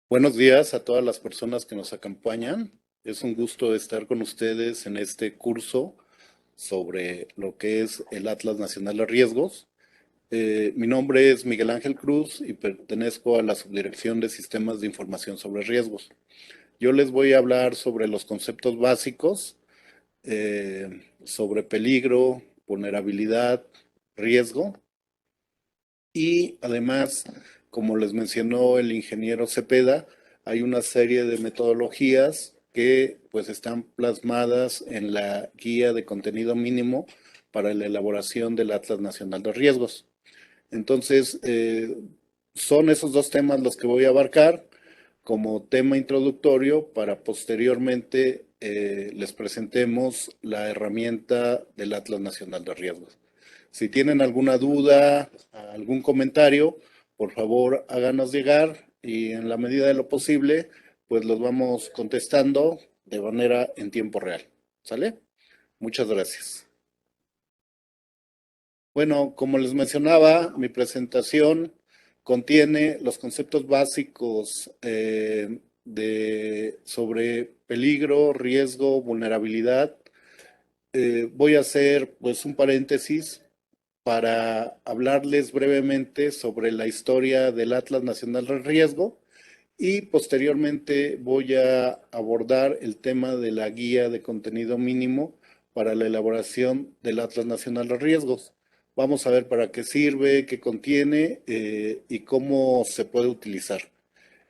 Buenos días a todas las personas que nos acompañan. Es un gusto estar con ustedes en este curso sobre lo que es el Atlas Nacional de Riesgos. Mi nombre es Miguel Ángel Cruz y pertenezco a la Subdirección de Sistemas de Información sobre Riesgos. Yo les voy a hablar sobre los conceptos básicos, sobre peligro, vulnerabilidad, riesgo y además, como les mencionó el ingeniero Cepeda, hay una serie de metodologías que pues están plasmadas en la guía de contenido mínimo para la elaboración del Atlas Nacional de Riesgos. Entonces, son esos dos temas los que voy a abarcar como tema introductorio para posteriormente les presentemos la herramienta del Atlas Nacional de Riesgos. Si tienen alguna duda, algún comentario, por favor háganos llegar y en la medida de lo posible, pues los vamos contestando de manera en tiempo real. ¿Sale? Muchas gracias. Bueno, como les mencionaba, mi presentación contiene los conceptos básicos sobre peligro, riesgo, vulnerabilidad. Voy a hacer pues un paréntesis para hablarles brevemente sobre la historia del Atlas Nacional de Riesgo y posteriormente voy a abordar el tema de la guía de contenido mínimo para la elaboración del Atlas Nacional de Riesgos. Vamos a ver para qué sirve, qué contiene y cómo se puede utilizar.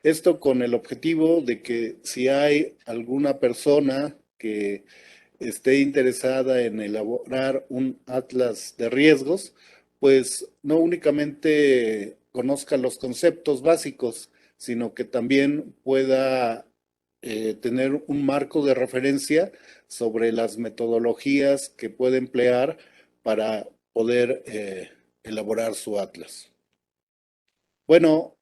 Esto con el objetivo de que si hay alguna persona que esté interesada en elaborar un atlas de riesgos, pues no únicamente conozca los conceptos básicos, sino que también pueda tener un marco de referencia sobre las metodologías que puede emplear para poder elaborar su atlas. Bueno,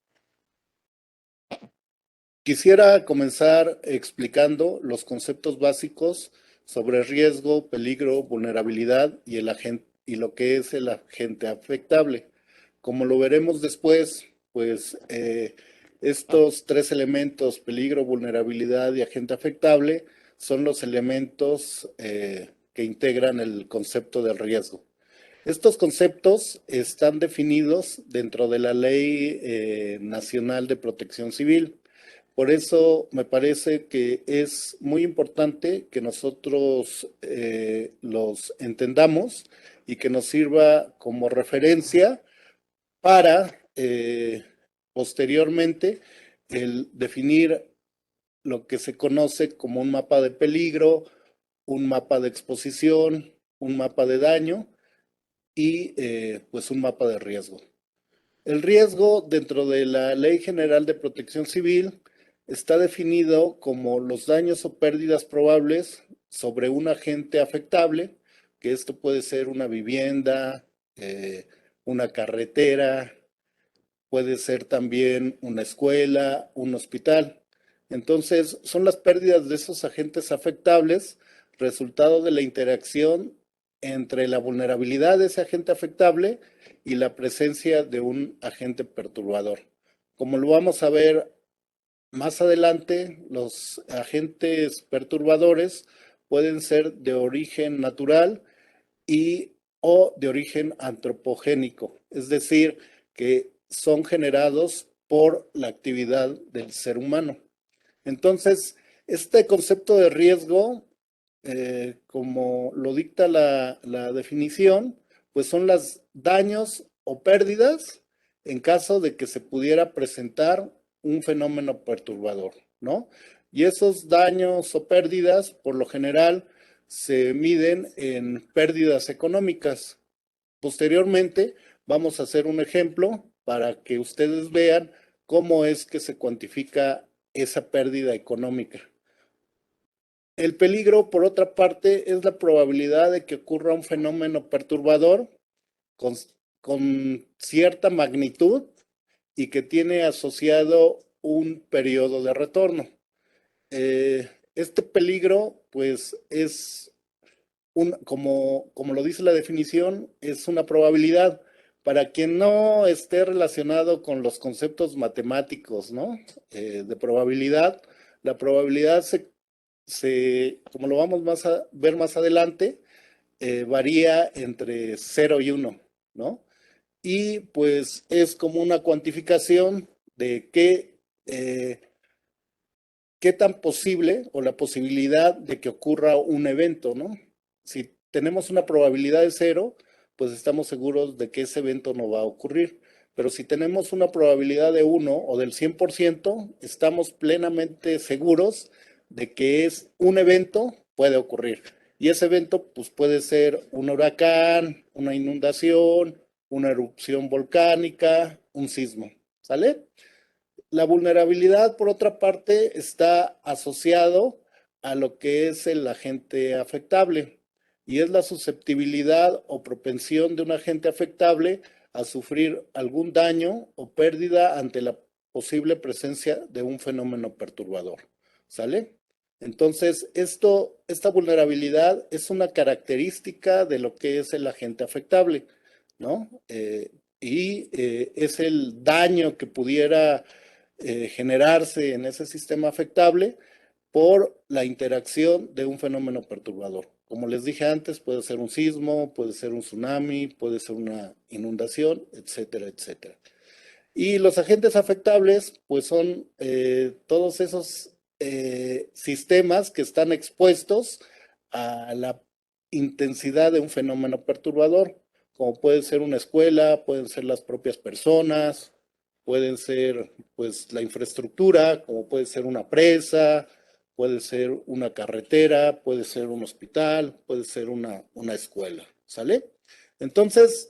quisiera comenzar explicando los conceptos básicos sobre riesgo, peligro, vulnerabilidad y lo que es el agente afectable. Como lo veremos después, pues estos tres elementos, peligro, vulnerabilidad y agente afectable, son los elementos que integran el concepto del riesgo. Estos conceptos están definidos dentro de la Ley Nacional de Protección Civil. Por eso me parece que es muy importante que nosotros los entendamos y que nos sirva como referencia para posteriormente el definir lo que se conoce como un mapa de peligro, un mapa de exposición, un mapa de daño y pues un mapa de riesgo. El riesgo dentro de la Ley General de Protección Civil está definido como los daños o pérdidas probables sobre un agente afectable, que esto puede ser una vivienda, una carretera, puede ser también una escuela, un hospital. Entonces, son las pérdidas de esos agentes afectables resultado de la interacción entre la vulnerabilidad de ese agente afectable y la presencia de un agente perturbador. Como lo vamos a ver más adelante, los agentes perturbadores pueden ser de origen natural y o de origen antropogénico, es decir, que son generados por la actividad del ser humano. Entonces, este concepto de riesgo, como lo dicta la definición, pues son los daños o pérdidas en caso de que se pudiera presentar un fenómeno perturbador, ¿no? Y esos daños o pérdidas, por lo general, se miden en pérdidas económicas. Posteriormente, vamos a hacer un ejemplo para que ustedes vean cómo es que se cuantifica esa pérdida económica. El peligro, por otra parte, es la probabilidad de que ocurra un fenómeno perturbador con, con cierta magnitud y que tiene asociado un periodo de retorno. Este peligro, pues, es como lo dice la definición, es una probabilidad. Para quien no esté relacionado con los conceptos matemáticos, ¿no? De probabilidad, la probabilidad como lo vamos a ver más adelante, varía entre 0 y 1, ¿no? Y pues es como una cuantificación de qué tan posible o la posibilidad de que ocurra un evento, ¿no? Si tenemos una probabilidad de 0, pues estamos seguros de que ese evento no va a ocurrir. Pero si tenemos una probabilidad de 1 o del 100%, estamos plenamente seguros de que es un evento puede ocurrir. Y ese evento pues puede ser un huracán, una inundación, una erupción volcánica, un sismo, ¿sale? La vulnerabilidad, por otra parte, está asociado a lo que es el agente afectable y es la susceptibilidad o propensión de un agente afectable a sufrir algún daño o pérdida ante la posible presencia de un fenómeno perturbador. ¿Sale? Entonces, esta vulnerabilidad es una característica de lo que es el agente afectable, ¿no? Es el daño que pudiera generarse en ese sistema afectable por la interacción de un fenómeno perturbador. Como les dije antes, puede ser un sismo, puede ser un tsunami, puede ser una inundación, etcétera, etcétera. Y los agentes afectables, pues son todos esos sistemas que están expuestos a la intensidad de un fenómeno perturbador, como puede ser una escuela, pueden ser las propias personas, pueden ser pues la infraestructura, como puede ser una presa, puede ser una carretera, puede ser un hospital, puede ser una escuela, ¿sale? Entonces,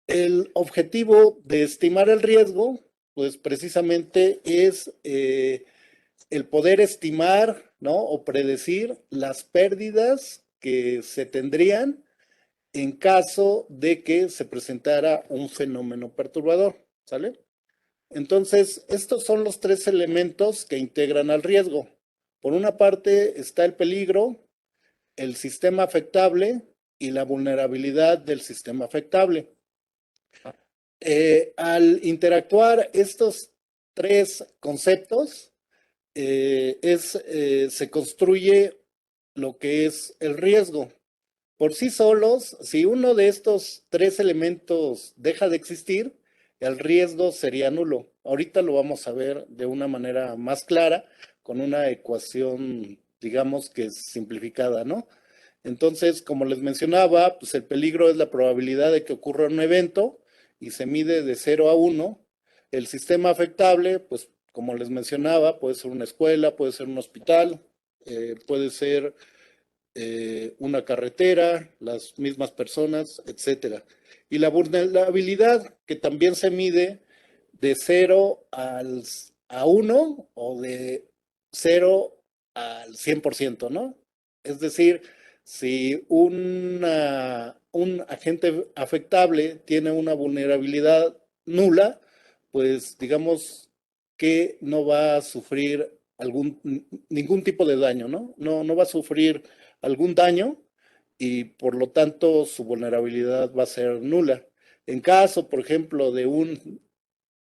el objetivo de estimar el riesgo, pues precisamente es el poder estimar, ¿no? O predecir las pérdidas que se tendrían en caso de que se presentara un fenómeno perturbador, ¿sale? Entonces, estos son los tres elementos que integran al riesgo. Por una parte está el peligro, el sistema afectable y la vulnerabilidad del sistema afectable. Al interactuar estos tres conceptos, se construye lo que es el riesgo. Por sí solos, si uno de estos tres elementos deja de existir, el riesgo sería nulo. Ahorita lo vamos a ver de una manera más clara, con una ecuación, digamos que simplificada, ¿no? Entonces, como les mencionaba, pues el peligro es la probabilidad de que ocurra un evento y se mide de 0 a 1. El sistema afectable, pues como les mencionaba, puede ser una escuela, puede ser un hospital, puede ser una carretera, las mismas personas, etcétera. Y la vulnerabilidad, que también se mide de 0 a 1 o de 0 al 100%, ¿no? Es decir, si un agente afectable tiene una vulnerabilidad nula, pues digamos que no va a sufrir ningún tipo de daño, ¿no? No va a sufrir algún daño y por lo tanto su vulnerabilidad va a ser nula. En caso, por ejemplo, de un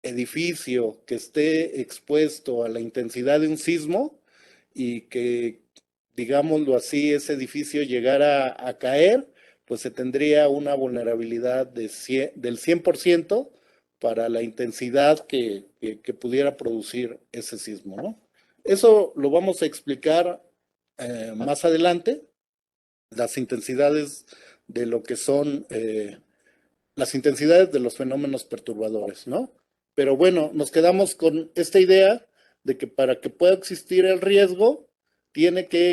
edificio que esté expuesto a la intensidad de un sismo y que, digámoslo así, ese edificio llegara a caer, pues se tendría una vulnerabilidad del 100% para la intensidad que pudiera producir ese sismo, ¿no? Eso lo vamos a explicar más adelante, las intensidades de lo que son las intensidades de los fenómenos perturbadores, ¿no? Pero bueno, nos quedamos con esta idea de que para que pueda existir el riesgo, tiene que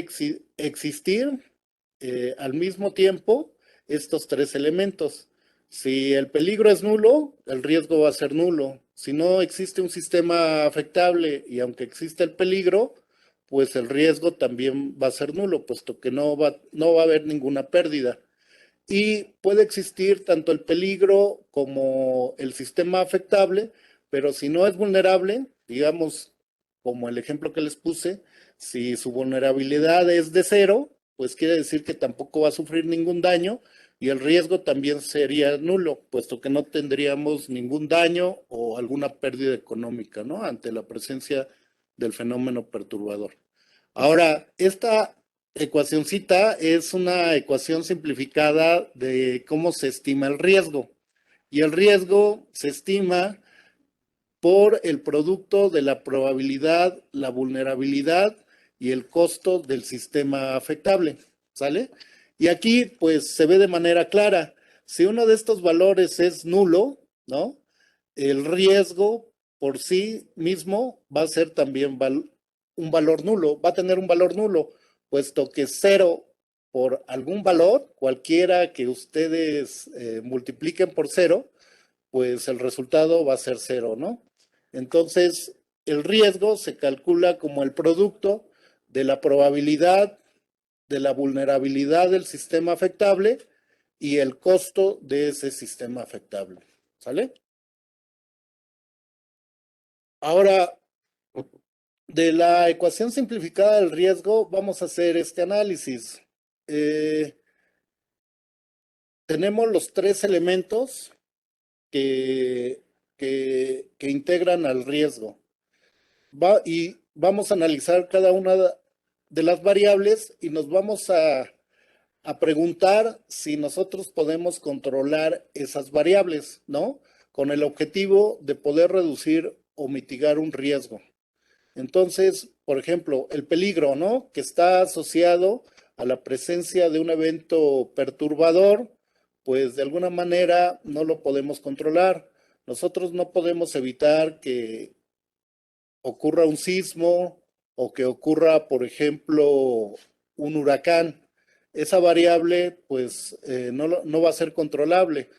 existir al mismo tiempo estos tres elementos. Si el peligro es nulo, el riesgo va a ser nulo. Si no existe un sistema afectable y aunque existe el peligro, pues el riesgo también va a ser nulo, puesto que no va a haber ninguna pérdida. Y puede existir tanto el peligro como el sistema afectable, pero si no es vulnerable, digamos, como el ejemplo que les puse, si su vulnerabilidad es de cero, pues quiere decir que tampoco va a sufrir ningún daño y el riesgo también sería nulo, puesto que no tendríamos ningún daño o alguna pérdida económica, ¿no? Ante la presencia del fenómeno perturbador. Ahora, esta ecuacioncita es una ecuación simplificada de cómo se estima el riesgo. Y el riesgo se estima por el producto de la probabilidad, la vulnerabilidad y el costo del sistema afectable, ¿sale? Y aquí pues se ve de manera clara, si uno de estos valores es nulo, ¿no? El riesgo por sí mismo va a ser también un valor nulo, va a tener un valor nulo, puesto que cero por algún valor, cualquiera que ustedes multipliquen por cero, pues el resultado va a ser cero, ¿no? Entonces, el riesgo se calcula como el producto de la probabilidad de la vulnerabilidad del sistema afectable y el costo de ese sistema afectable, ¿sale? Ahora, de la ecuación simplificada del riesgo, vamos a hacer este análisis. Eh, Tenemos los tres elementos que, que integran al riesgo. Y vamos a analizar cada una de las variables y nos vamos a preguntar si nosotros podemos controlar esas variables, ¿no? Con el objetivo de poder reducir o mitigar un riesgo. Entonces, por ejemplo, el peligro, ¿no? Que está asociado a la presencia de un evento perturbador, pues de alguna manera no lo podemos controlar. Nosotros no podemos evitar que ocurra un sismo o que ocurra, por ejemplo, un huracán. Esa variable, pues, no va a ser controlable,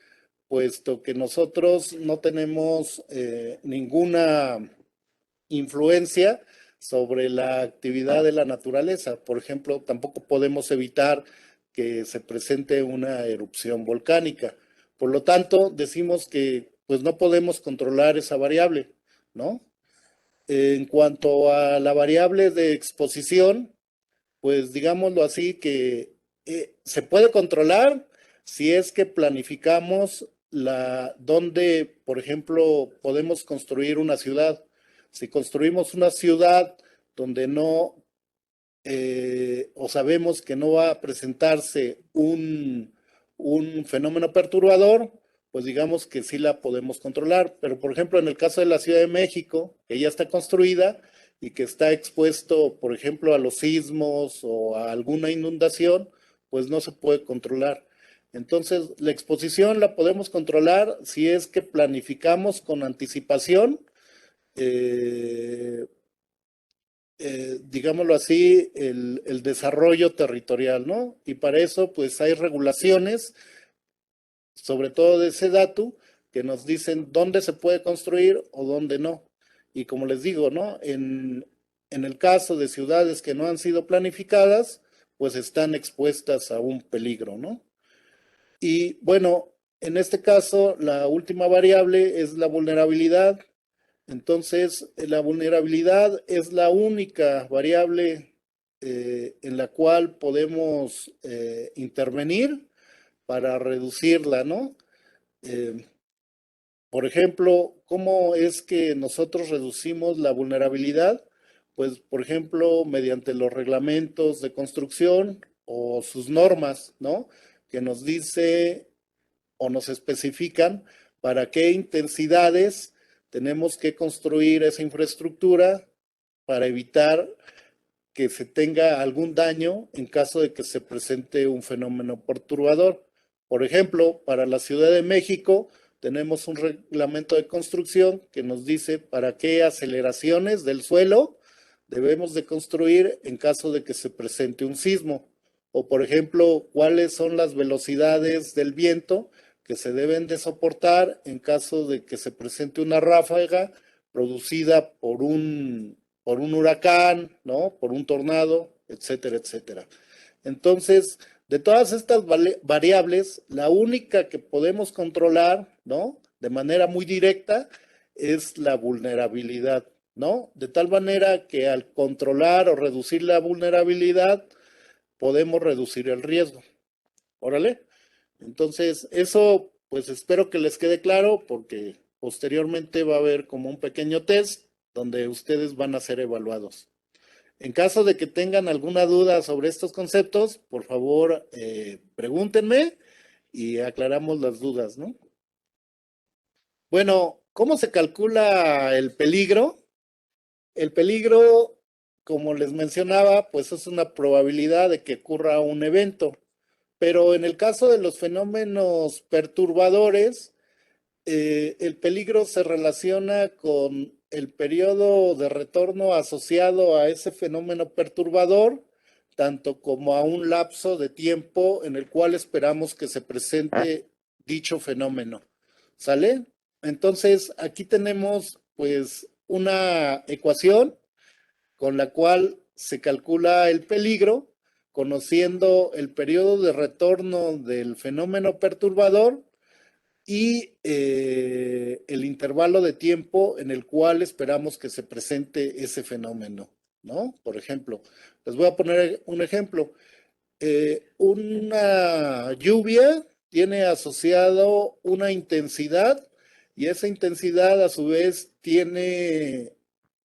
puesto que nosotros no tenemos ninguna influencia sobre la actividad de la naturaleza. Por ejemplo, tampoco podemos evitar que se presente una erupción volcánica. Por lo tanto, decimos que pues no podemos controlar esa variable, ¿no? En cuanto a la variable de exposición, pues digámoslo así, que se puede controlar si es que planificamos donde, por ejemplo, podemos construir una ciudad. Si construimos una ciudad donde no, o sabemos que no va a presentarse un fenómeno perturbador, pues digamos que sí la podemos controlar. Pero, por ejemplo, en el caso de la Ciudad de México, que ya está construida y que está expuesto, por ejemplo, a los sismos o a alguna inundación, pues no se puede controlar. Entonces, la exposición la podemos controlar si es que planificamos con anticipación, eh, digámoslo así, el desarrollo territorial, ¿no? Y para eso, pues hay regulaciones, sobre todo de ese dato, que nos dicen dónde se puede construir o dónde no. Y como les digo, ¿no? En el caso de ciudades que no han sido planificadas, pues están expuestas a un peligro, ¿no? Y bueno, en este caso, la última variable es la vulnerabilidad. Entonces, la vulnerabilidad es la única variable en la cual podemos intervenir para reducirla, ¿no? Eh, por ejemplo, ¿cómo es que nosotros reducimos la vulnerabilidad? Pues, por ejemplo, mediante los reglamentos de construcción o sus normas, ¿no? Que nos dice o nos especifican para qué intensidades tenemos que construir esa infraestructura para evitar que se tenga algún daño en caso de que se presente un fenómeno perturbador. Por ejemplo, para la Ciudad de México tenemos un reglamento de construcción que nos dice para qué aceleraciones del suelo debemos de construir en caso de que se presente un sismo. O por ejemplo, cuáles son las velocidades del viento que se deben de soportar en caso de que se presente una ráfaga producida por un huracán, ¿no? Por un tornado, etcétera, etcétera. Entonces, de todas estas variables, la única que podemos controlar, ¿no? De manera muy directa es la vulnerabilidad, ¿no? De tal manera que al controlar o reducir la vulnerabilidad, podemos reducir el riesgo. Órale. Entonces, eso, pues espero que les quede claro porque posteriormente va a haber como un pequeño test donde ustedes van a ser evaluados. En caso de que tengan alguna duda sobre estos conceptos, por favor, pregúntenme y aclaramos las dudas, ¿no? Bueno, ¿cómo se calcula el peligro? El peligro, como les mencionaba, pues es una probabilidad de que ocurra un evento. Pero en el caso de los fenómenos perturbadores, el peligro se relaciona con el periodo de retorno asociado a ese fenómeno perturbador, tanto como a un lapso de tiempo en el cual esperamos que se presente dicho fenómeno. ¿Sale? Entonces, aquí tenemos pues una ecuación con la cual se calcula el peligro, conociendo el periodo de retorno del fenómeno perturbador y el intervalo de tiempo en el cual esperamos que se presente ese fenómeno, ¿no? Por ejemplo, les voy a poner un ejemplo. Una lluvia tiene asociado una intensidad y esa intensidad a su vez tiene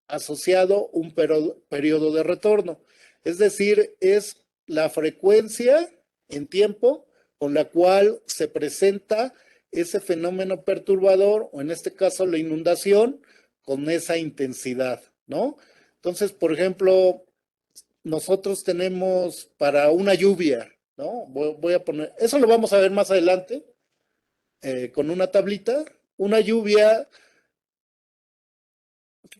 asociado un periodo de retorno. Es decir, es la frecuencia en tiempo con la cual se presenta ese fenómeno perturbador, o en este caso la inundación, con esa intensidad, ¿no? Entonces, por ejemplo, nosotros tenemos para una lluvia, ¿no? Voy a poner, eso lo vamos a ver más adelante, con una tablita, una lluvia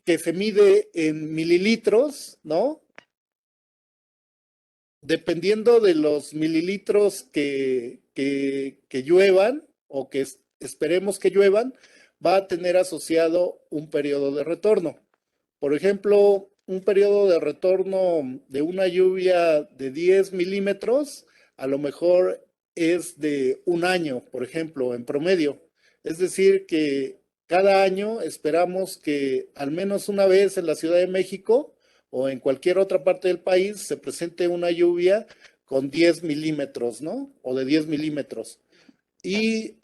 que se mide en mililitros, ¿no? Dependiendo de los mililitros que lluevan o que esperemos que lluevan, va a tener asociado un periodo de retorno. Por ejemplo, un periodo de retorno de una lluvia de 10 milímetros, a lo mejor es de un año, por ejemplo, en promedio. Es decir, que cada año esperamos que al menos una vez en la Ciudad de México o en cualquier otra parte del país se presente una lluvia con 10 milímetros, ¿no? O de 10 milímetros. Y,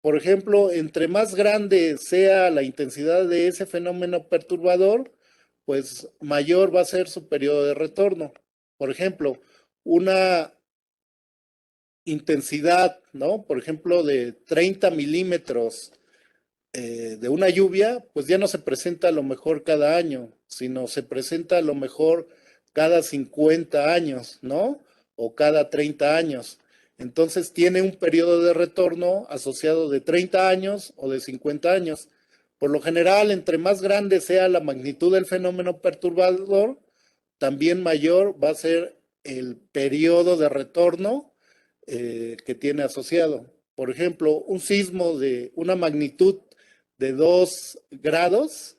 por ejemplo, entre más grande sea la intensidad de ese fenómeno perturbador, pues mayor va a ser su periodo de retorno. Por ejemplo, una intensidad, ¿no? Por ejemplo, de 30 milímetros de una lluvia, pues ya no se presenta a lo mejor cada año, sino se presenta a lo mejor cada 50 años, ¿no? O cada 30 años. Entonces tiene un periodo de retorno asociado de 30 años o de 50 años. Por lo general, entre más grande sea la magnitud del fenómeno perturbador, también mayor va a ser el periodo de retorno que tiene asociado. Por ejemplo, un sismo de una magnitud de 2 grados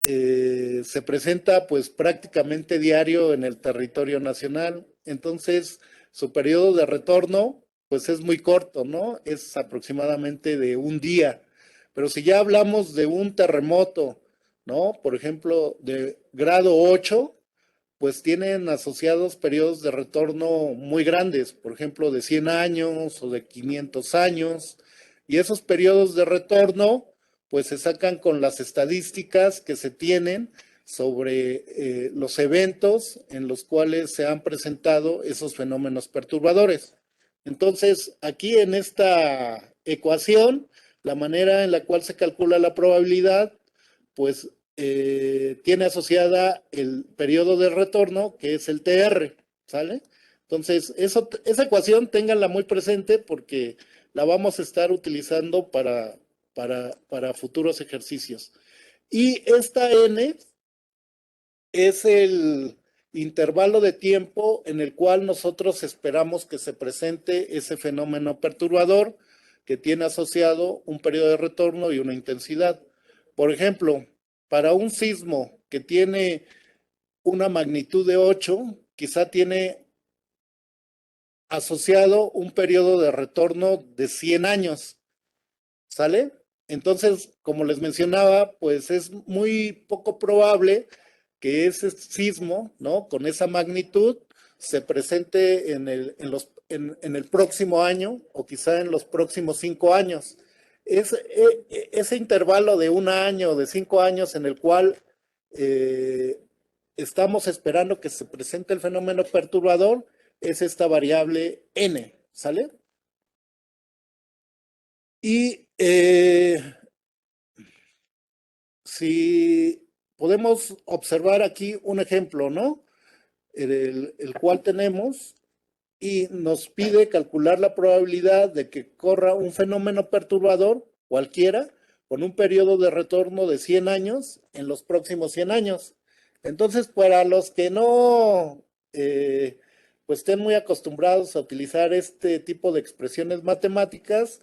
se presenta pues prácticamente diario en el territorio nacional. Entonces, su periodo de retorno pues es muy corto, ¿no? Es aproximadamente de un día. Pero si ya hablamos de un terremoto, ¿no? Por ejemplo, de grado 8, pues tienen asociados periodos de retorno muy grandes, por ejemplo, de 100 años o de 500 años. Y esos periodos de retorno, pues se sacan con las estadísticas que se tienen sobre los eventos en los cuales se han presentado esos fenómenos perturbadores. Entonces, aquí en esta ecuación, la manera en la cual se calcula la probabilidad, pues tiene asociada el periodo de retorno, que es el TR, ¿sale? Entonces, esa ecuación ténganla muy presente porque la vamos a estar utilizando para futuros ejercicios. Y esta N es el intervalo de tiempo en el cual nosotros esperamos que se presente ese fenómeno perturbador que tiene asociado un periodo de retorno y una intensidad. Por ejemplo, para un sismo que tiene una magnitud de 8, quizá tiene asociado un periodo de retorno de 100 años, ¿sale? Entonces, como les mencionaba, pues es muy poco probable que ese sismo, ¿no? Con esa magnitud se presente en el próximo año o quizá en los próximos 5 años. Ese intervalo de un año, de 5 años en el cual eh, estamos esperando que se presente el fenómeno perturbador es esta variable n, ¿sale? Y si podemos observar aquí un ejemplo, ¿no? El cual tenemos y nos pide calcular la probabilidad de que corra un fenómeno perturbador cualquiera con un periodo de retorno de 100 años en los próximos 100 años. Entonces, para los que no pues estén muy acostumbrados a utilizar este tipo de expresiones matemáticas,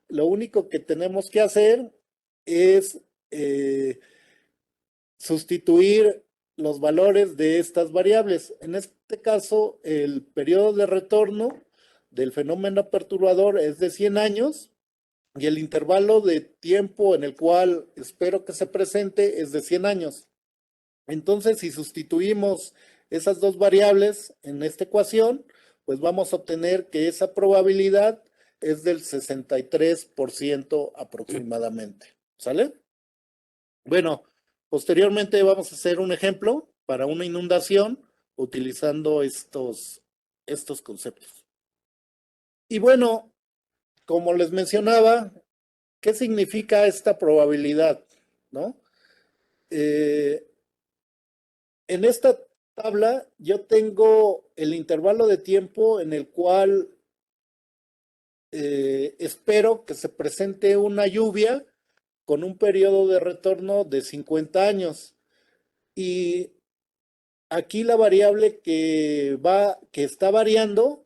lo único que tenemos que hacer es sustituir los valores de estas variables. En este caso, el periodo de retorno del fenómeno perturbador es de 100 años y el intervalo de tiempo en el cual espero que se presente es de 100 años. Entonces, si sustituimos esas dos variables en esta ecuación, pues vamos a obtener que esa probabilidad es del 63% aproximadamente. ¿Sale? Bueno, posteriormente vamos a hacer un ejemplo para una inundación utilizando estos conceptos. Y bueno, como les mencionaba, ¿qué significa esta probabilidad? ¿No? Eh, en esta tabla yo tengo el intervalo de tiempo en el cual espero que se presente una lluvia con un periodo de retorno de 50 años. Y aquí la variable que está variando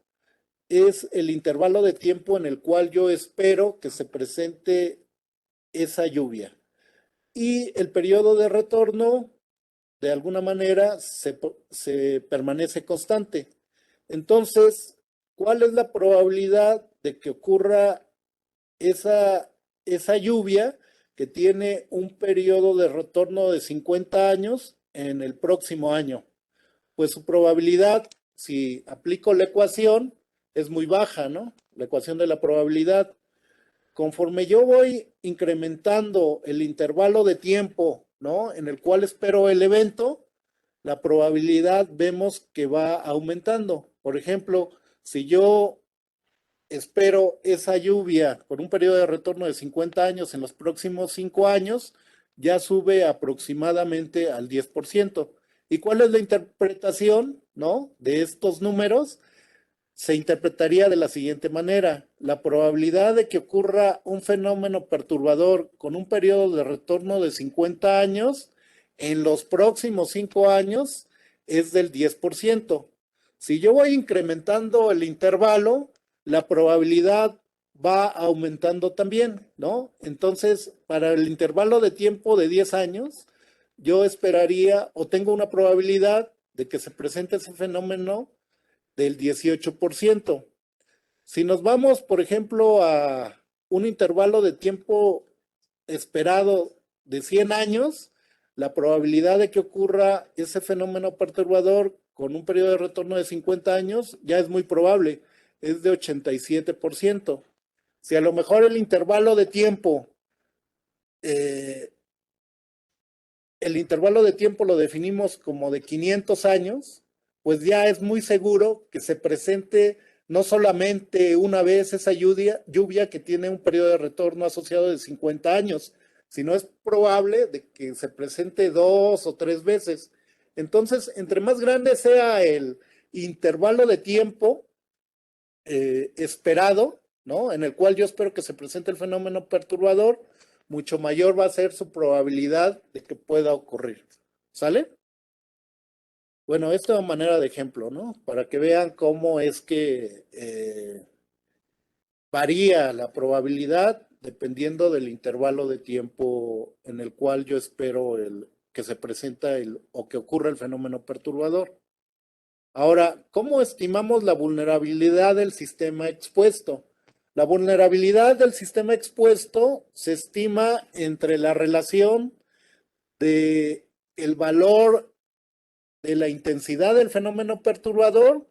es el intervalo de tiempo en el cual yo espero que se presente esa lluvia. Y el periodo de retorno, de alguna manera, se permanece constante. Entonces, ¿cuál es la probabilidad de que ocurra esa, esa lluvia que tiene un periodo de retorno de 50 años en el próximo año? Pues su probabilidad, si aplico la ecuación, es muy baja, ¿no? La ecuación de la probabilidad. Conforme yo voy incrementando el intervalo de tiempo, ¿no? En el cual espero el evento, la probabilidad vemos que va aumentando. Por ejemplo, si yo espero esa lluvia por un periodo de retorno de 50 años en los próximos 5 años, ya sube aproximadamente al 10%. ¿Y cuál es la interpretación, no, de estos números? Se interpretaría de la siguiente manera. La probabilidad de que ocurra un fenómeno perturbador con un periodo de retorno de 50 años en los próximos 5 años es del 10%. Si yo voy incrementando el intervalo, la probabilidad va aumentando también, ¿no? Entonces, para el intervalo de tiempo de 10 años, yo esperaría o tengo una probabilidad de que se presente ese fenómeno del 18%. Si nos vamos, por ejemplo, a un intervalo de tiempo esperado de 100 años, la probabilidad de que ocurra ese fenómeno perturbador con un periodo de retorno de 50 años ya es muy probable, es de 87%. Si a lo mejor el intervalo de tiempo, eh, el intervalo de tiempo lo definimos como de 500 años, pues ya es muy seguro que se presente no solamente una vez esa lluvia que tiene un periodo de retorno asociado de 50 años, sino es probable de que se presente 2 o 3 veces. Entonces, entre más grande sea el intervalo de tiempo esperado, ¿no? En el cual yo espero que se presente el fenómeno perturbador, mucho mayor va a ser su probabilidad de que pueda ocurrir. ¿Sale? Bueno, esta es una manera de ejemplo, ¿no? Para que vean cómo es que varía la probabilidad dependiendo del intervalo de tiempo en el cual yo espero que se presenta o que ocurra el fenómeno perturbador. Ahora, ¿cómo estimamos la vulnerabilidad del sistema expuesto? La vulnerabilidad del sistema expuesto se estima entre la relación de el valor de la intensidad del fenómeno perturbador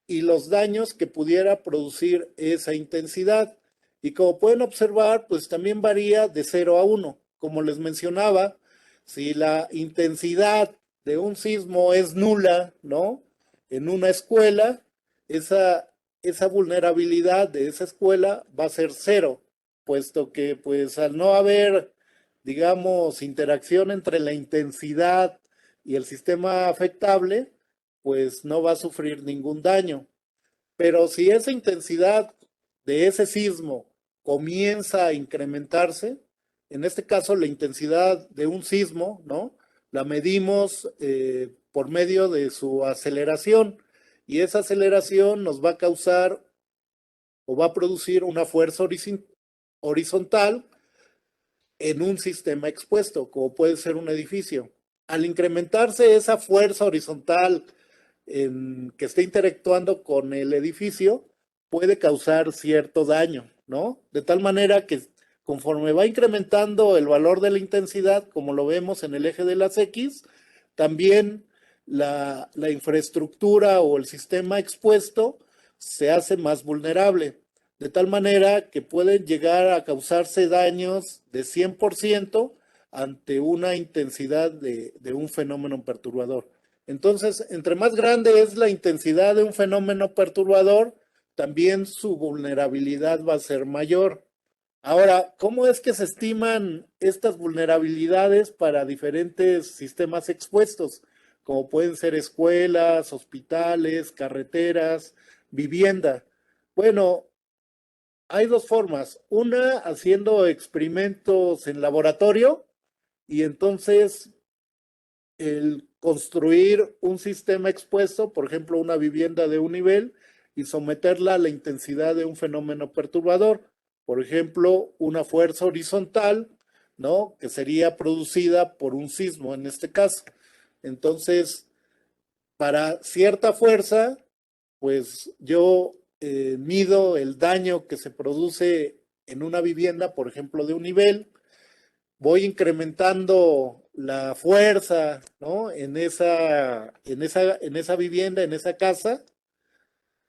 y los daños que pudiera producir esa intensidad. Y como pueden observar, pues también varía de 0 a 1. Como les mencionaba, si la intensidad de un sismo es nula, ¿no? En una escuela, esa vulnerabilidad de esa escuela va a ser 0, puesto que pues al no haber, digamos, interacción entre la intensidad y el sistema afectable, pues no va a sufrir ningún daño. Pero si esa intensidad de ese sismo comienza a incrementarse, en este caso la intensidad de un sismo, ¿no? La medimos por medio de su aceleración y esa aceleración nos va a causar o va a producir una fuerza horizontal en un sistema expuesto, como puede ser un edificio. Al incrementarse esa fuerza horizontal que esté interactuando con el edificio, puede causar cierto daño, ¿no? De tal manera que conforme va incrementando el valor de la intensidad, como lo vemos en el eje de las X, también la infraestructura o el sistema expuesto se hace más vulnerable, de tal manera que pueden llegar a causarse daños de 100% ante una intensidad de un fenómeno perturbador. Entonces, entre más grande es la intensidad de un fenómeno perturbador, también su vulnerabilidad va a ser mayor. Ahora, ¿cómo es que se estiman estas vulnerabilidades para diferentes sistemas expuestos? Como pueden ser escuelas, hospitales, carreteras, vivienda. Bueno, hay dos formas. Una, haciendo experimentos en laboratorio y entonces el construir un sistema expuesto, por ejemplo, una vivienda de un nivel, y someterla a la intensidad de un fenómeno perturbador, por ejemplo, una fuerza horizontal, ¿no? Que sería producida por un sismo en este caso. Entonces, para cierta fuerza, pues yo mido el daño que se produce en una vivienda, por ejemplo, de un nivel, voy incrementando la fuerza, ¿no? En esa vivienda, en esa casa,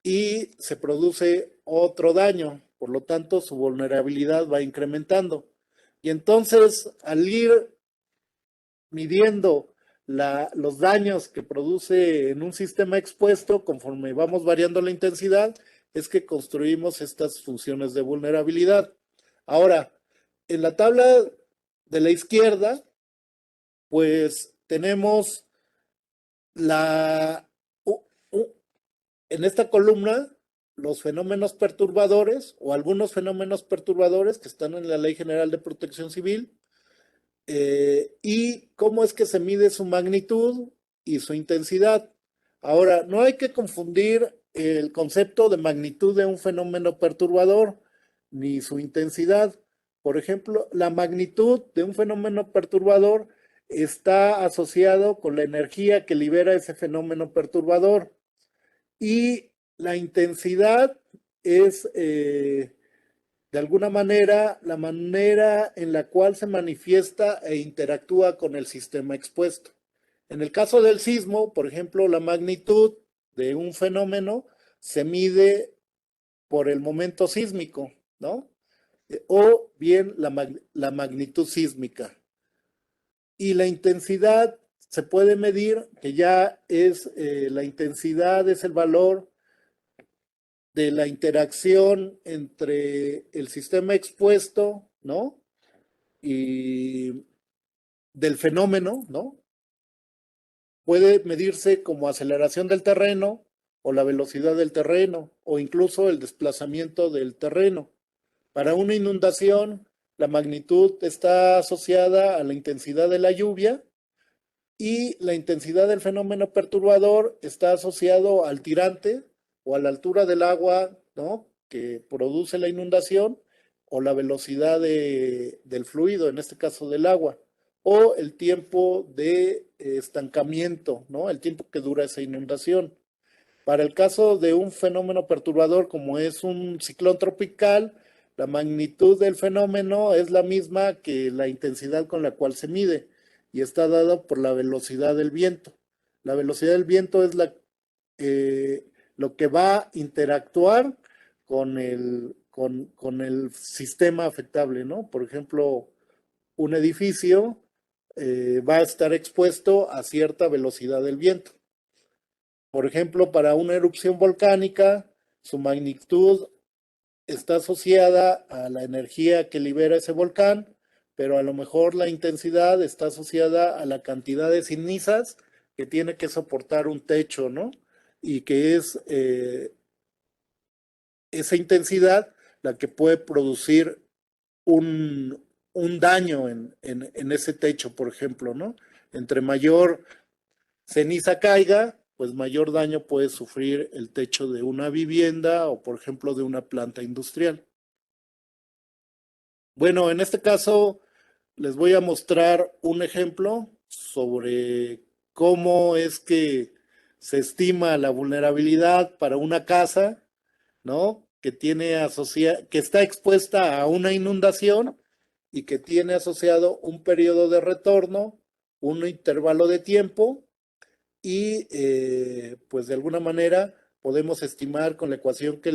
y se produce otro daño. Por lo tanto, su vulnerabilidad va incrementando. Y entonces, al ir midiendo los daños que produce en un sistema expuesto, conforme vamos variando la intensidad, es que construimos estas funciones de vulnerabilidad. Ahora, en la tabla de la izquierda, pues tenemos la, en esta columna los fenómenos perturbadores o algunos fenómenos perturbadores que están en la Ley General de Protección Civil y cómo es que se mide su magnitud y su intensidad. Ahora, no hay que confundir el concepto de magnitud de un fenómeno perturbador ni su intensidad. Por ejemplo, la magnitud de un fenómeno perturbador está asociado con la energía que libera ese fenómeno perturbador y la intensidad es de alguna manera la manera en la cual se manifiesta e interactúa con el sistema expuesto. En el caso del sismo, por ejemplo, la magnitud de un fenómeno se mide por el momento sísmico, ¿no? O bien la magnitud sísmica. Y la intensidad se puede medir, que ya es la intensidad, es el valor de la interacción entre el sistema expuesto, ¿no? Y del fenómeno, ¿no? Puede medirse como aceleración del terreno o la velocidad del terreno o incluso el desplazamiento del terreno. Para una inundación, la magnitud está asociada a la intensidad de la lluvia y la intensidad del fenómeno perturbador está asociado al tirante o a la altura del agua, ¿no? Que produce la inundación o la velocidad del fluido, en este caso del agua, o el tiempo de estancamiento, ¿no? El tiempo que dura esa inundación. Para el caso de un fenómeno perturbador como es un ciclón tropical, la magnitud del fenómeno es la misma que la intensidad con la cual se mide y está dada por la velocidad del viento. La velocidad del viento es lo que va a interactuar con el sistema afectable, ¿no? Por ejemplo, un edificio va a estar expuesto a cierta velocidad del viento. Por ejemplo, para una erupción volcánica, su magnitud está asociada a la energía que libera ese volcán, pero a lo mejor la intensidad está asociada a la cantidad de cenizas que tiene que soportar un techo, ¿no? Y que es esa intensidad la que puede producir un daño en ese techo, por ejemplo, ¿no? Entre mayor ceniza caiga, pues mayor daño puede sufrir el techo de una vivienda o, por ejemplo, de una planta industrial. Bueno, en este caso les voy a mostrar un ejemplo sobre cómo es que se estima la vulnerabilidad para una casa, ¿no? Que está expuesta a una inundación y que tiene asociado un periodo de retorno, un intervalo de tiempo y pues de alguna manera podemos estimar con la ecuación que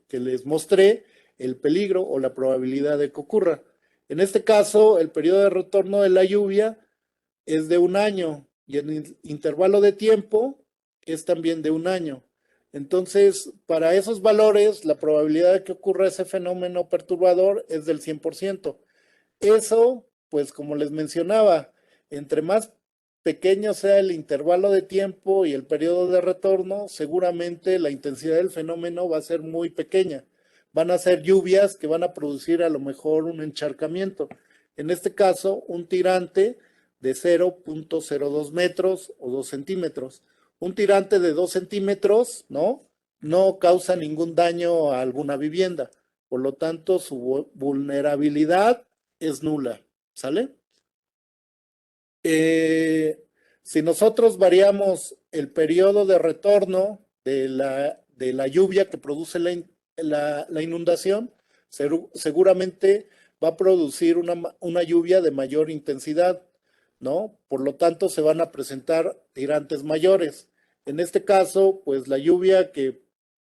les mostré el peligro o la probabilidad de que ocurra. En este caso, el periodo de retorno de la lluvia es de un año y el intervalo de tiempo es también de un año. Entonces, para esos valores, la probabilidad de que ocurra ese fenómeno perturbador es del 100%. Eso, pues como les mencionaba, entre más pequeño sea el intervalo de tiempo y el periodo de retorno, seguramente la intensidad del fenómeno va a ser muy pequeña. Van a ser lluvias que van a producir a lo mejor un encharcamiento. En este caso, un tirante de 0.02 metros o 2 centímetros. Un tirante de 2 centímetros, ¿no? No causa ningún daño a alguna vivienda. Por lo tanto, su vulnerabilidad es nula, ¿sale? Eh, si nosotros variamos el periodo de retorno de la lluvia que produce la inundación, seguramente va a producir una lluvia de mayor intensidad, ¿no? Por lo tanto, se van a presentar tirantes mayores. En este caso, pues la lluvia que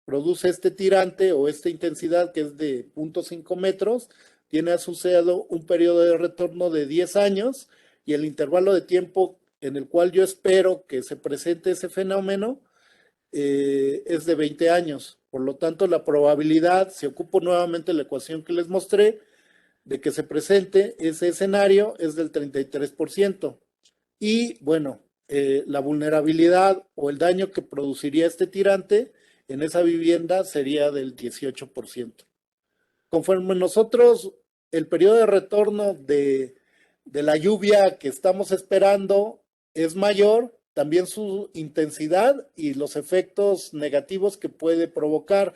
produce este tirante o esta intensidad que es de 0.5 metros, tiene asociado un periodo de retorno de 10 años y el intervalo de tiempo en el cual yo espero que se presente ese fenómeno es de 20 años. Por lo tanto, la probabilidad, si ocupo nuevamente la ecuación que les mostré, de que se presente ese escenario es del 33%. Y bueno, la vulnerabilidad o el daño que produciría este tirante en esa vivienda sería del 18%. Conforme nosotros, el periodo de retorno de la lluvia que estamos esperando es mayor, también su intensidad y los efectos negativos que puede provocar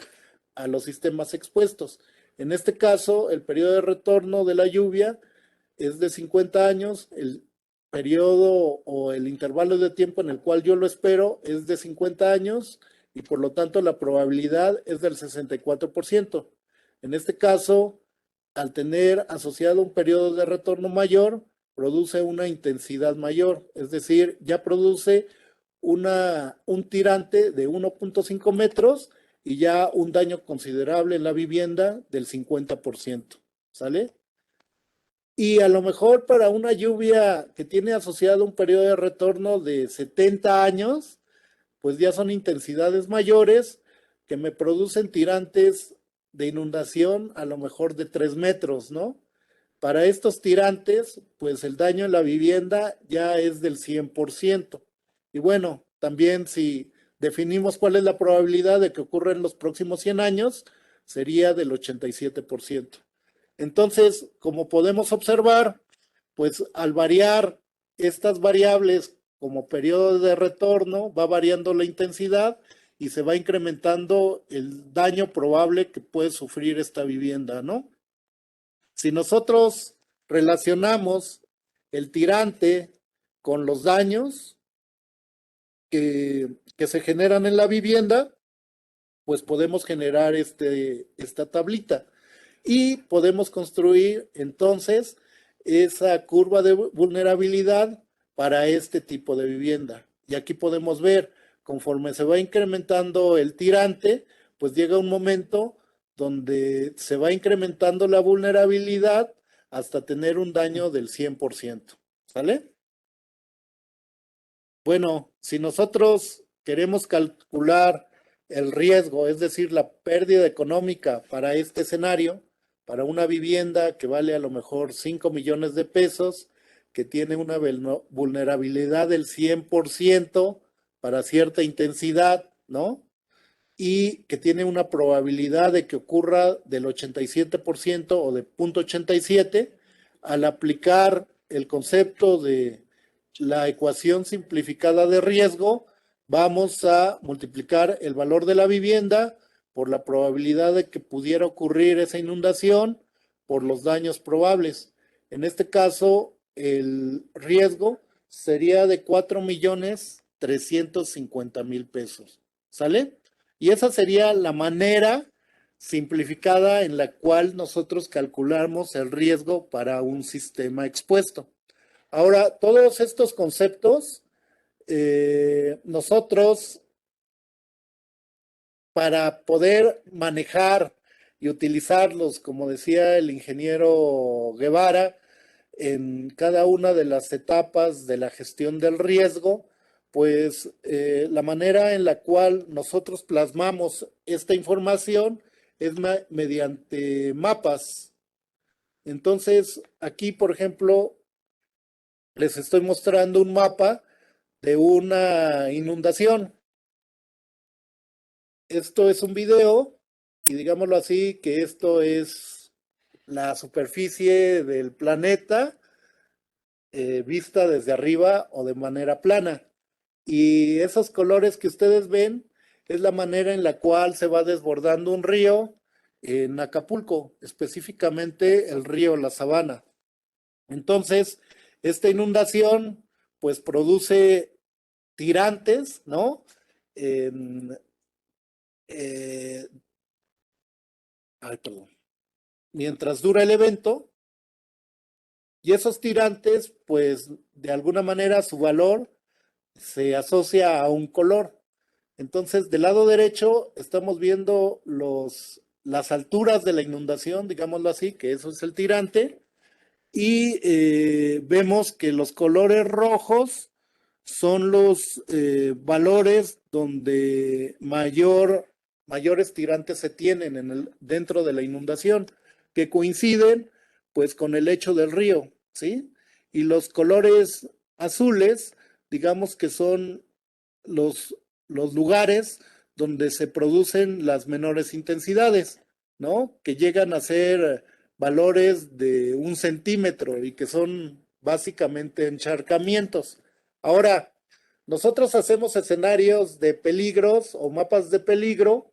a los sistemas expuestos. En este caso, el periodo de retorno de la lluvia es de 50 años, el periodo o el intervalo de tiempo en el cual yo lo espero es de 50 años y por lo tanto la probabilidad es del 64%. En este caso, al tener asociado un periodo de retorno mayor, produce una intensidad mayor, es decir, ya produce un tirante de 1.5 metros y ya un daño considerable en la vivienda del 50%. ¿Sale? Y a lo mejor para una lluvia que tiene asociado un periodo de retorno de 70 años, pues ya son intensidades mayores que me producen tirantes de inundación a lo mejor de 3 metros, ¿no? Para estos tirantes, pues el daño en la vivienda ya es del 100%. Y bueno, también si definimos cuál es la probabilidad de que ocurra en los próximos 100 años, sería del 87%. Entonces, como podemos observar, pues al variar estas variables como periodo de retorno, va variando la intensidad y se va incrementando el daño probable que puede sufrir esta vivienda, ¿no? Si nosotros relacionamos el tirante con los daños que se generan en la vivienda, pues podemos generar esta tablita y podemos construir entonces esa curva de vulnerabilidad para este tipo de vivienda. Y aquí podemos ver, conforme se va incrementando el tirante, pues llega un momento donde se va incrementando la vulnerabilidad hasta tener un daño del 100%. ¿Sale? Bueno, si nosotros queremos calcular el riesgo, es decir, la pérdida económica para este escenario, para una vivienda que vale a lo mejor 5 millones de pesos, que tiene una vulnerabilidad del 100% para cierta intensidad, ¿no? Y que tiene una probabilidad de que ocurra del 87% o de 0.87, al aplicar el concepto de la ecuación simplificada de riesgo, vamos a multiplicar el valor de la vivienda por la probabilidad de que pudiera ocurrir esa inundación por los daños probables. En este caso, el riesgo sería de 4.350.000 pesos. ¿Sale? Y esa sería la manera simplificada en la cual nosotros calculamos el riesgo para un sistema expuesto. Ahora, todos estos conceptos, nosotros, para poder manejar y utilizarlos, como decía el ingeniero Guevara, en cada una de las etapas de la gestión del riesgo, pues la manera en la cual nosotros plasmamos esta información es mediante mapas. Entonces, aquí, por ejemplo, les estoy mostrando un mapa de una inundación. Esto es un video y digámoslo así, que esto es la superficie del planeta vista desde arriba o de manera plana. Y esos colores que ustedes ven es la manera en la cual se va desbordando un río en Acapulco, específicamente el río La Sabana. Entonces, esta inundación pues produce tirantes, ¿no? En, eh, ay, perdón. Mientras dura el evento, y esos tirantes, pues de alguna manera su valor se asocia a un color. Entonces, del lado derecho estamos viendo las alturas de la inundación, digámoslo así, que eso es el tirante, y vemos que los colores rojos son los valores donde mayores tirantes se tienen dentro de la inundación, que coinciden pues con el lecho del río, ¿sí? Y los colores azules, digamos que son los lugares donde se producen las menores intensidades, ¿no? Que llegan a ser valores de 1 centímetro y que son básicamente encharcamientos. Ahora, nosotros hacemos escenarios de peligros o mapas de peligro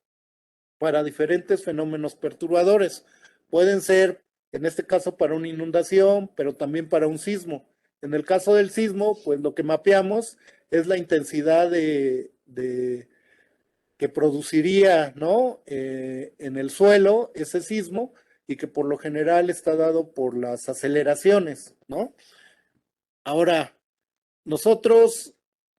para diferentes fenómenos perturbadores. Pueden ser, en este caso, para una inundación, pero también para un sismo. En el caso del sismo, pues lo que mapeamos es la intensidad que produciría, ¿no? En el suelo ese sismo y que por lo general está dado por las aceleraciones, ¿no? Ahora, nosotros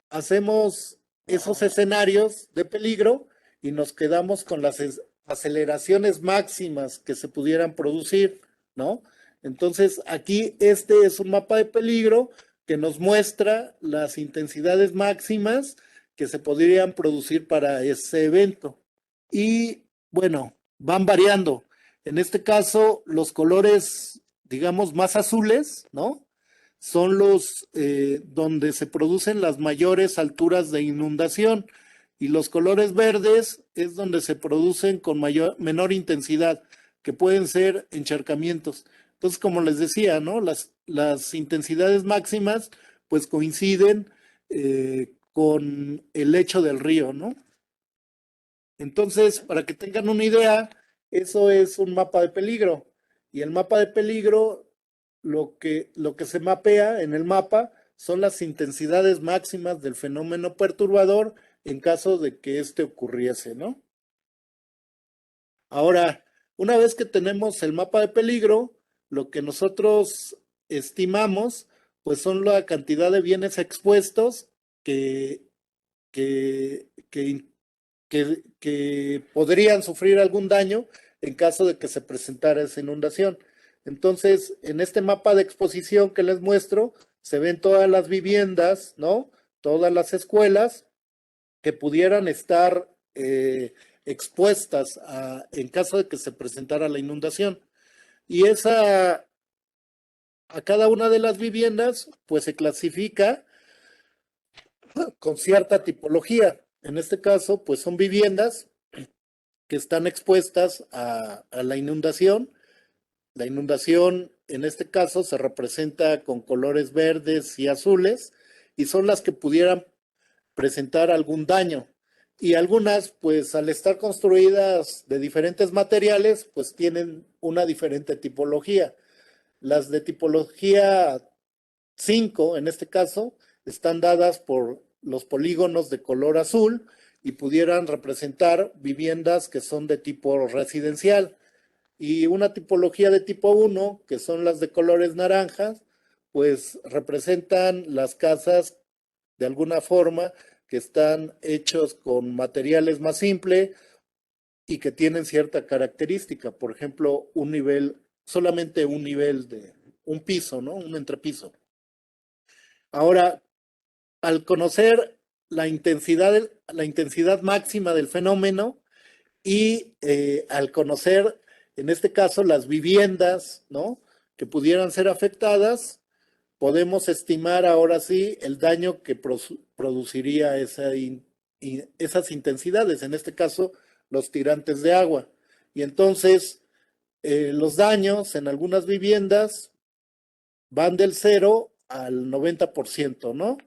hacemos esos escenarios de peligro y nos quedamos con las aceleraciones máximas que se pudieran producir, ¿no? Entonces, aquí este es un mapa de peligro que nos muestra las intensidades máximas que se podrían producir para ese evento. Y bueno, van variando. En este caso, los colores, digamos, más azules, ¿no? Son los donde se producen las mayores alturas de inundación y los colores verdes es donde se producen con menor intensidad, que pueden ser encharcamientos. Entonces, como les decía, ¿no? Las intensidades máximas pues coinciden con el lecho del río, ¿no? Entonces, para que tengan una idea, eso es un mapa de peligro. Y el mapa de peligro, lo que se mapea en el mapa, son las intensidades máximas del fenómeno perturbador en caso de que éste ocurriese, ¿no? Ahora, una vez que tenemos el mapa de peligro, lo que nosotros estimamos, pues son la cantidad de bienes expuestos que, que, que, que podrían sufrir algún daño en caso de que se presentara esa inundación. Entonces, en este mapa de exposición que les muestro, se ven todas las viviendas, ¿no? Todas las escuelas que pudieran estar expuestas en caso de que se presentara la inundación. Y a cada una de las viviendas, pues se clasifica con cierta tipología. En este caso, pues son viviendas que están expuestas a la inundación. La inundación, en este caso, se representa con colores verdes y azules y son las que pudieran presentar algún daño. Y algunas, pues al estar construidas de diferentes materiales, pues tienen una diferente tipología. Las de tipología 5, en este caso, están dadas por los polígonos de color azul y pudieran representar viviendas que son de tipo residencial. Y una tipología de tipo 1, que son las de colores naranjas, pues representan las casas de alguna forma que están hechos con materiales más simples y que tienen cierta característica. Por ejemplo, un nivel, solamente un nivel de un piso, ¿no? Un entrepiso. Ahora, al conocer la intensidad máxima del fenómeno y al conocer, en este caso, las viviendas, ¿no? Que pudieran ser afectadas, podemos estimar ahora sí el daño que produciría esas intensidades, en este caso, los tirantes de agua. Y entonces, los daños en algunas viviendas van del 0 al 90%, ¿no?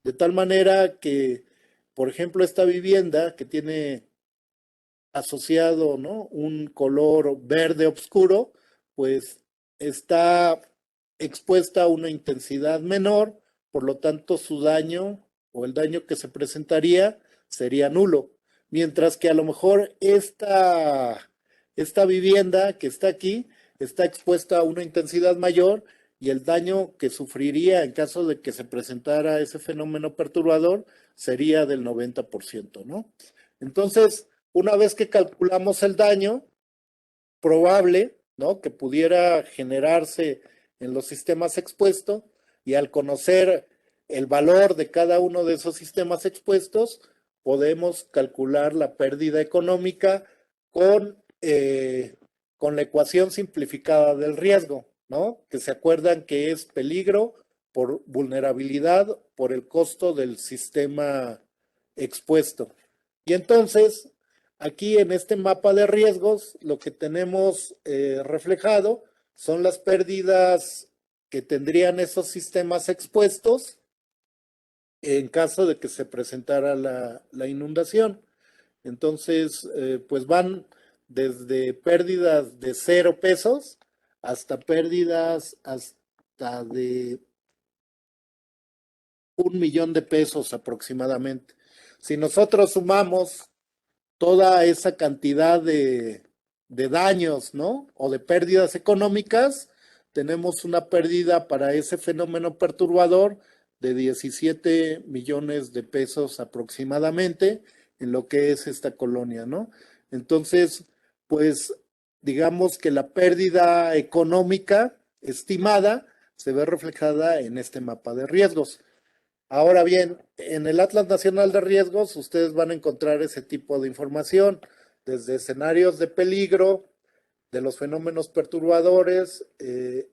De tal manera que, por ejemplo, esta vivienda que tiene asociado, ¿no? Un color verde oscuro, pues está expuesta a una intensidad menor, por lo tanto su daño o el daño que se presentaría sería nulo. Mientras que a lo mejor esta vivienda que está aquí está expuesta a una intensidad mayor y el daño que sufriría en caso de que se presentara ese fenómeno perturbador sería del 90%, ¿no? Entonces, una vez que calculamos el daño probable, ¿no? Que pudiera generarse en los sistemas expuestos y al conocer el valor de cada uno de esos sistemas expuestos, podemos calcular la pérdida económica con la ecuación simplificada del riesgo, ¿no? Que se acuerdan que es peligro por vulnerabilidad por el costo del sistema expuesto. Y entonces, aquí en este mapa de riesgos, lo que tenemos reflejado son las pérdidas que tendrían esos sistemas expuestos en caso de que se presentara la inundación. Entonces, pues van desde pérdidas de 0 pesos hasta pérdidas hasta de 1 millón de pesos aproximadamente. Si nosotros sumamos toda esa cantidad de daños, ¿no? O de pérdidas económicas, tenemos una pérdida para ese fenómeno perturbador de 17 millones de pesos aproximadamente en lo que es esta colonia, ¿no? Entonces, pues digamos que la pérdida económica estimada se ve reflejada en este mapa de riesgos. Ahora bien, en el Atlas Nacional de Riesgos ustedes van a encontrar ese tipo de información, desde escenarios de peligro, de los fenómenos perturbadores,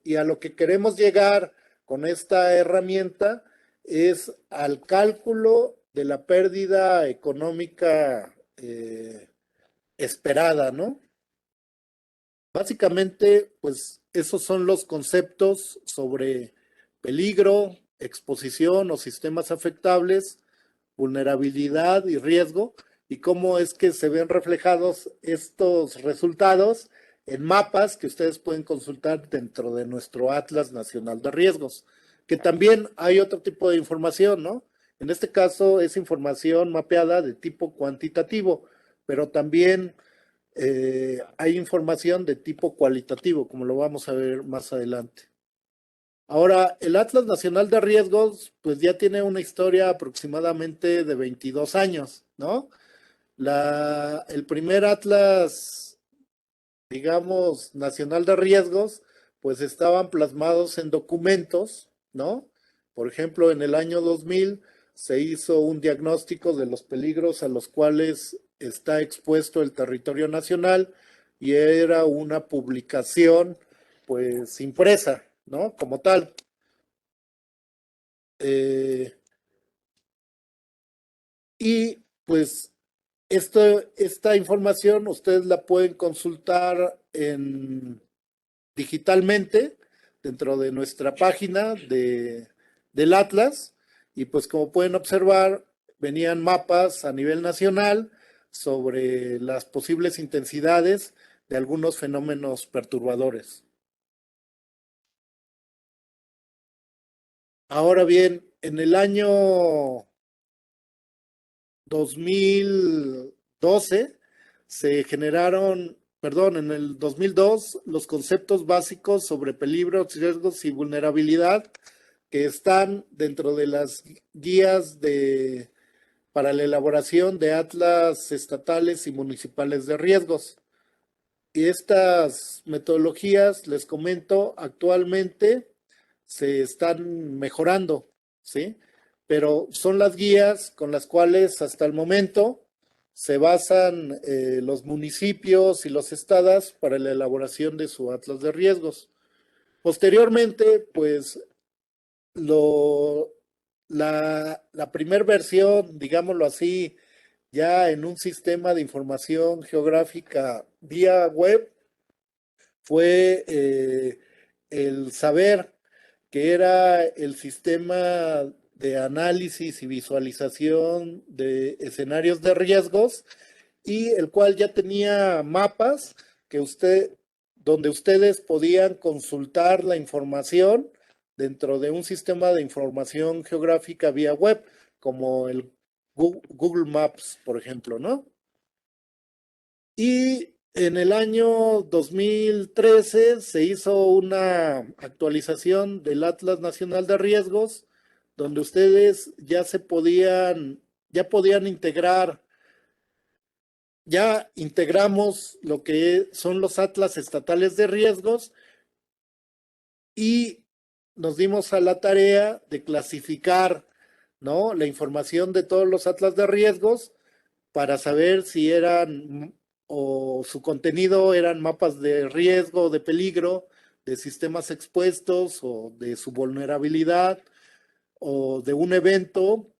y a lo que queremos llegar con esta herramienta es al cálculo de la pérdida económica esperada, ¿no? Básicamente, pues esos son los conceptos sobre peligro, exposición o sistemas afectables, vulnerabilidad y riesgo, y cómo es que se ven reflejados estos resultados en mapas que ustedes pueden consultar dentro de nuestro Atlas Nacional de Riesgos. que también hay otro tipo de información, ¿no? En este caso es información mapeada de tipo cuantitativo, pero también hay información de tipo cualitativo, como lo vamos a ver más adelante. Ahora, el Atlas Nacional de Riesgos, pues ya tiene una historia aproximadamente de 22 años, ¿no? El primer Atlas, digamos, Nacional de Riesgos, pues estaban plasmados en documentos, ¿no? Por ejemplo, en el año 2000 se hizo un diagnóstico de los peligros a los cuales está expuesto el territorio nacional y era una publicación, pues, impresa, ¿no? Como tal. Eh, y pues esta información ustedes la pueden consultar digitalmente dentro de nuestra página del Atlas. Y pues como pueden observar, venían mapas a nivel nacional sobre las posibles intensidades de algunos fenómenos perturbadores. Ahora bien, en el año 2012 se generaron, perdón, en el 2002 los conceptos básicos sobre peligros, riesgos y vulnerabilidad que están dentro de las guías para la elaboración de atlas estatales y municipales de riesgos. Y estas metodologías, les comento, actualmente se están mejorando, ¿sí? Pero son las guías con las cuales hasta el momento se basan los municipios y los estados para la elaboración de su atlas de riesgos. Posteriormente, pues lo, la primera versión, digámoslo así, ya en un sistema de información geográfica vía web, fue el saber que era el sistema de análisis y visualización de escenarios de riesgos y el cual ya tenía mapas que donde ustedes podían consultar la información dentro de un sistema de información geográfica vía web, como el Google Maps, por ejemplo, ¿no? Y en el año 2013 se hizo una actualización del Atlas Nacional de Riesgos, donde ustedes ya podían integrar, ya integramos lo que son los atlas estatales de riesgos y nos dimos a la tarea de clasificar, ¿no?, la información de todos los atlas de riesgos para saber si eran o su contenido eran mapas de riesgo, de peligro, de sistemas expuestos o de su vulnerabilidad o de un evento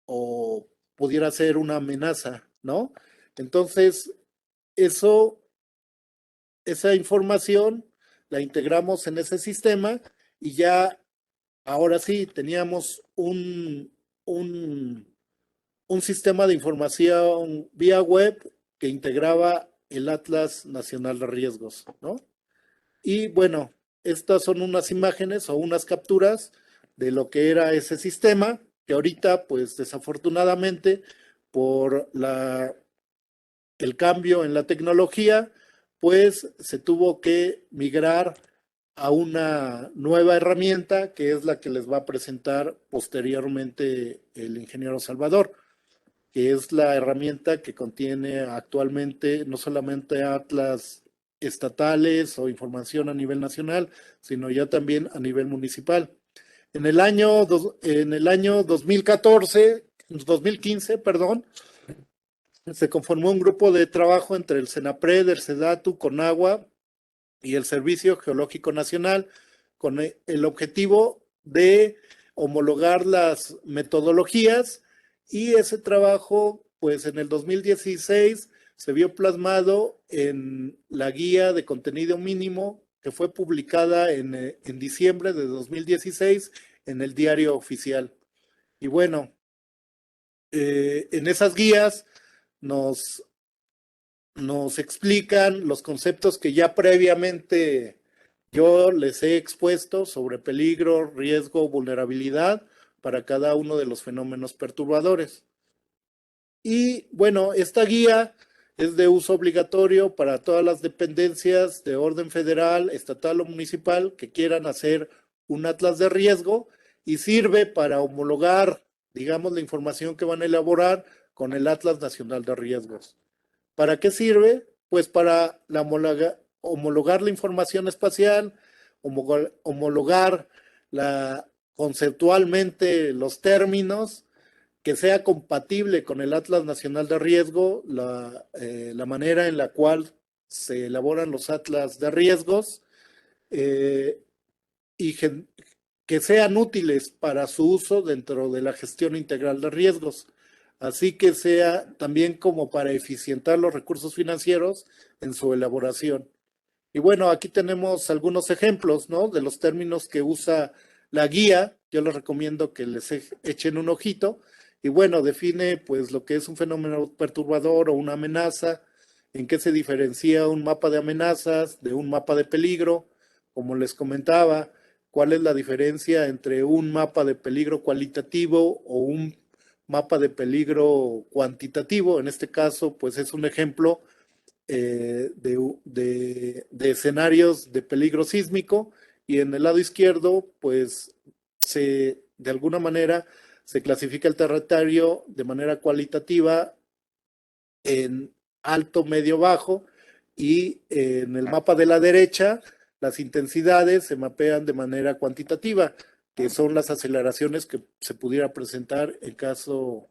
o pudiera ser una amenaza, ¿no? Entonces, eso, esa información la integramos en ese sistema y ya ahora sí teníamos un sistema de información vía web que integraba el Atlas Nacional de Riesgos, ¿no? Y bueno, estas son unas imágenes o unas capturas de lo que era ese sistema, que ahorita, pues desafortunadamente, por el cambio en la tecnología, pues se tuvo que migrar a una nueva herramienta que es la que les va a presentar posteriormente el ingeniero Salvador, que es la herramienta que contiene actualmente no solamente atlas estatales o información a nivel nacional, sino ya también a nivel municipal. En el año 2015, perdón, se conformó un grupo de trabajo entre el CENAPRED, el SEDATU, CONAGUA y el Servicio Geológico Nacional con el objetivo de homologar las metodologías y ese trabajo, pues en el 2016 se vio plasmado en la guía de contenido mínimo que fue publicada en diciembre de 2016 en el Diario Oficial. Y bueno, en esas guías nos, nos explican los conceptos que ya previamente yo les he expuesto sobre peligro, riesgo, vulnerabilidad para cada uno de los fenómenos perturbadores. Y bueno, esta guía es de uso obligatorio para todas las dependencias de orden federal, estatal o municipal que quieran hacer un atlas de riesgo y sirve para homologar, digamos, la información que van a elaborar con el Atlas Nacional de Riesgos. ¿Para qué sirve? Pues para homologar la información espacial, homologar conceptualmente los términos, que sea compatible con el Atlas Nacional de Riesgo, la manera en la cual se elaboran los atlas de riesgos eh, y que sean útiles para su uso dentro de la gestión integral de riesgos, así que sea también como para eficientar los recursos financieros en su elaboración. Y bueno, aquí tenemos algunos ejemplos, ¿no? De los términos que usa la guía. Yo les recomiendo que les echen un ojito. Y bueno, define pues lo que es un fenómeno perturbador o una amenaza, en qué se diferencia un mapa de amenazas de un mapa de peligro, como les comentaba, cuál es la diferencia entre un mapa de peligro cualitativo o un mapa de peligro cuantitativo. En este caso, pues es un ejemplo de escenarios de peligro sísmico, y en el lado izquierdo, pues de alguna manera se clasifica el territorio de manera cualitativa en alto, medio, bajo, y en el mapa de la derecha las intensidades se mapean de manera cuantitativa, que son las aceleraciones que se pudiera presentar en caso,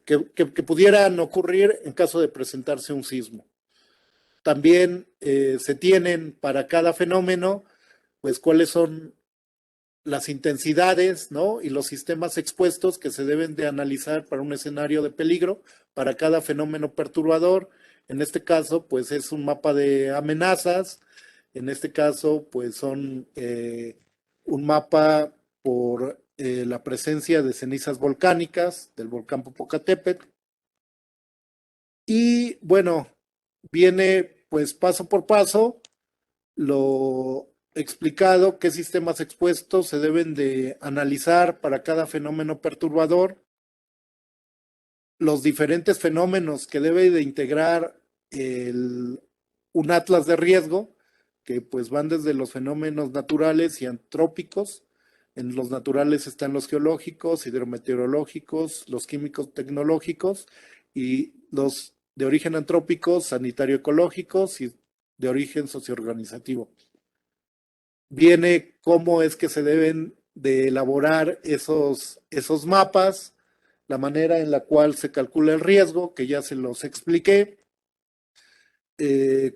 que pudieran ocurrir en caso de presentarse un sismo. También se tienen para cada fenómeno, pues cuáles son las intensidades, ¿no? Y los sistemas expuestos que se deben de analizar para un escenario de peligro, para cada fenómeno perturbador. En este caso, pues es un mapa de amenazas. En este caso, pues son un mapa por la presencia de cenizas volcánicas del volcán Popocatépetl. Y bueno, viene pues paso por paso lo explicado, qué sistemas expuestos se deben de analizar para cada fenómeno perturbador, los diferentes fenómenos que debe de integrar un atlas de riesgo, que pues van desde los fenómenos naturales y antrópicos. En los naturales están los geológicos, hidrometeorológicos, los químicos tecnológicos, y los de origen antrópico, sanitario-ecológicos, y de origen socioorganizativo. Viene cómo es que se deben de elaborar esos mapas, la manera en la cual se calcula el riesgo, que ya se los expliqué,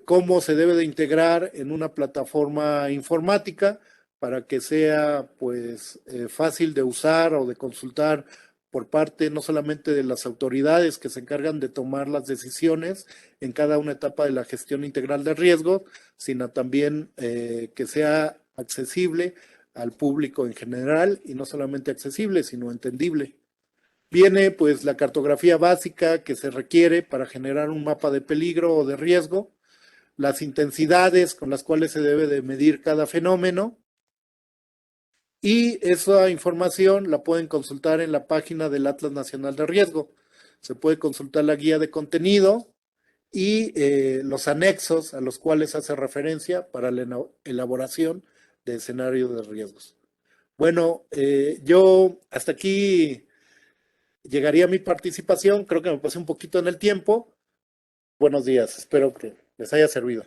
cómo se debe de integrar en una plataforma informática para que sea pues fácil de usar o de consultar por parte no solamente de las autoridades que se encargan de tomar las decisiones en cada una etapa de la gestión integral de riesgos, sino también que sea accesible al público en general, y no solamente accesible, sino entendible. Viene pues la cartografía básica que se requiere para generar un mapa de peligro o de riesgo, las intensidades con las cuales se debe de medir cada fenómeno, y esa información la pueden consultar en la página del Atlas Nacional de Riesgo. Se puede consultar la guía de contenido y los anexos a los cuales hace referencia para la elaboración de escenarios de riesgos. Bueno, yo hasta aquí llegaría mi participación. Creo que me pasé un poquito en el tiempo. Buenos días, espero que les haya servido.